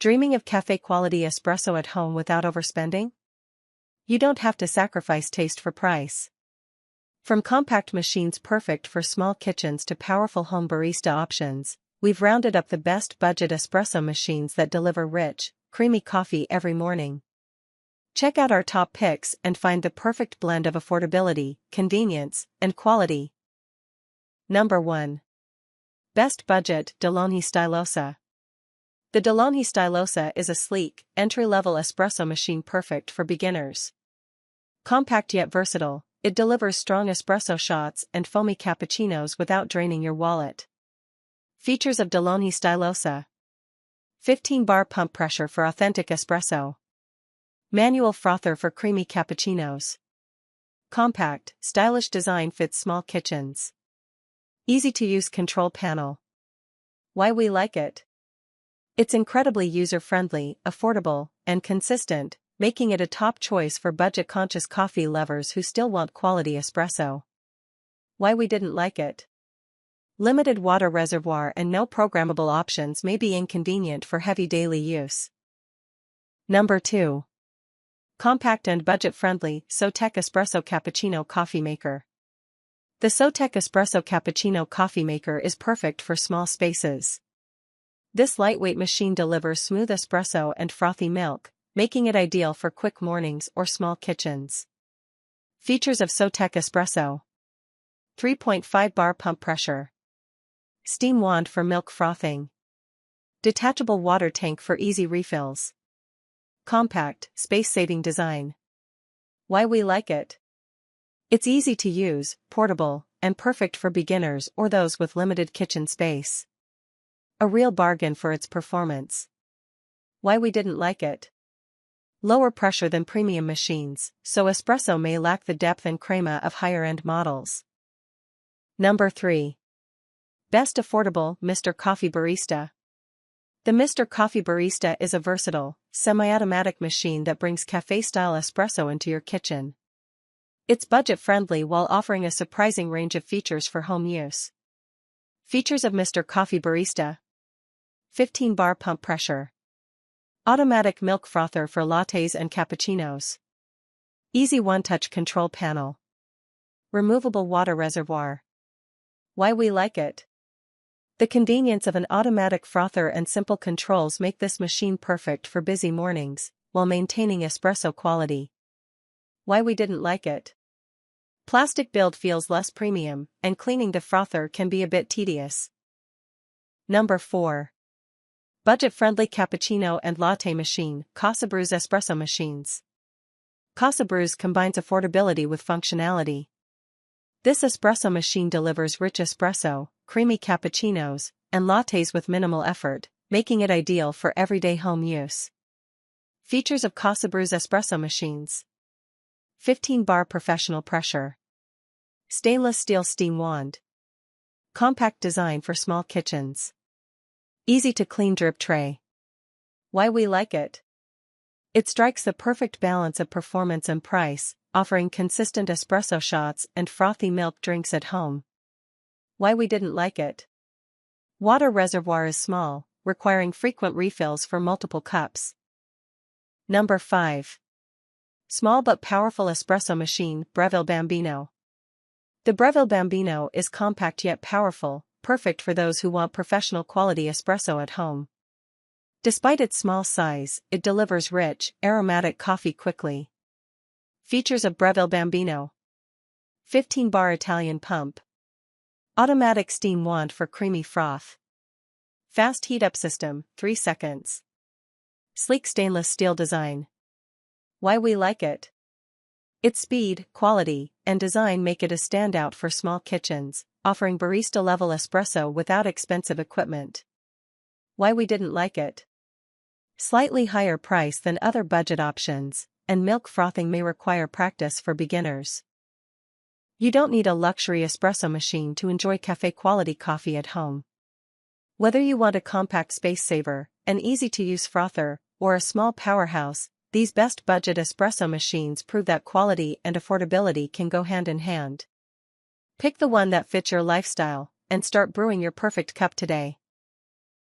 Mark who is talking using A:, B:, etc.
A: Dreaming of cafe-quality espresso at home without overspending? You don't have to sacrifice taste for price. From compact machines perfect for small kitchens to powerful home barista options, we've rounded up the best budget espresso machines that deliver rich, creamy coffee every morning. Check out our top picks and find the perfect blend of affordability, convenience, and quality. Number 1. Best Budget De'Longhi Stilosa. The De'Longhi Stilosa is a sleek, entry-level espresso machine perfect for beginners. Compact yet versatile, it delivers strong espresso shots and foamy cappuccinos without draining your wallet. Features of De'Longhi Stilosa: 15-bar pump pressure for authentic espresso. Manual frother for creamy cappuccinos. Compact, stylish design fits small kitchens. Easy-to-use control panel. Why we like it? It's incredibly user-friendly, affordable, and consistent, making it a top choice for budget-conscious coffee lovers who still want quality espresso. Why we didn't like it? Limited water reservoir and no programmable options may be inconvenient for heavy daily use. Number 2. Compact and budget-friendly SoTech Espresso Cappuccino Coffee Maker. The SoTech Espresso Cappuccino Coffee Maker is perfect for small spaces. This lightweight machine delivers smooth espresso and frothy milk, making it ideal for quick mornings or small kitchens. Features of SoTech Espresso: 3.5-bar pump pressure. Steam wand for milk frothing. Detachable water tank for easy refills. Compact, space-saving design. Why we like it? It's easy to use, portable, and perfect for beginners or those with limited kitchen space. A real bargain for its performance. Why we didn't like it? Lower pressure than premium machines, so espresso may lack the depth and crema of higher-end models. Number 3. Best Affordable Mr. Coffee Barista. The Mr. Coffee Barista is a versatile, semi-automatic machine that brings cafe-style espresso into your kitchen. It's budget-friendly while offering a surprising range of features for home use. Features of Mr. Coffee Barista: 15-bar pump pressure. Automatic milk frother for lattes and cappuccinos. Easy one-touch control panel. Removable water reservoir. Why we like it? The convenience of an automatic frother and simple controls make this machine perfect for busy mornings, while maintaining espresso quality. Why we didn't like it? Plastic build feels less premium, and cleaning the frother can be a bit tedious. Number 4. Budget-friendly cappuccino and latte machine, Casa Brews Espresso Machines. Casa Brews combines affordability with functionality. This espresso machine delivers rich espresso, creamy cappuccinos, and lattes with minimal effort, making it ideal for everyday home use. Features of Casa Brews Espresso Machines: 15-bar professional pressure. Stainless steel steam wand. Compact design for small kitchens. Easy-to-clean drip tray. Why we like it? It strikes the perfect balance of performance and price, offering consistent espresso shots and frothy milk drinks at home. Why we didn't like it? Water reservoir is small, requiring frequent refills for multiple cups. Number 5. Small but powerful espresso machine, Breville Bambino. The Breville Bambino is compact yet powerful, perfect for those who want professional quality espresso at home. Despite its small size, it delivers rich, aromatic coffee quickly. Features of Breville Bambino: 15-bar Italian pump. Automatic steam wand for creamy froth. Fast heat-up system, 3 seconds. Sleek stainless steel design. Why we like it? Its speed, quality, and design make it a standout for small kitchens, offering barista-level espresso without expensive equipment. Why we didn't like it? Slightly higher price than other budget options, and milk frothing may require practice for beginners. You don't need a luxury espresso machine to enjoy cafe-quality coffee at home. Whether you want a compact space saver, an easy-to-use frother, or a small powerhouse, these best budget espresso machines prove that quality and affordability can go hand in hand. Pick the one that fits your lifestyle, and start brewing your perfect cup today.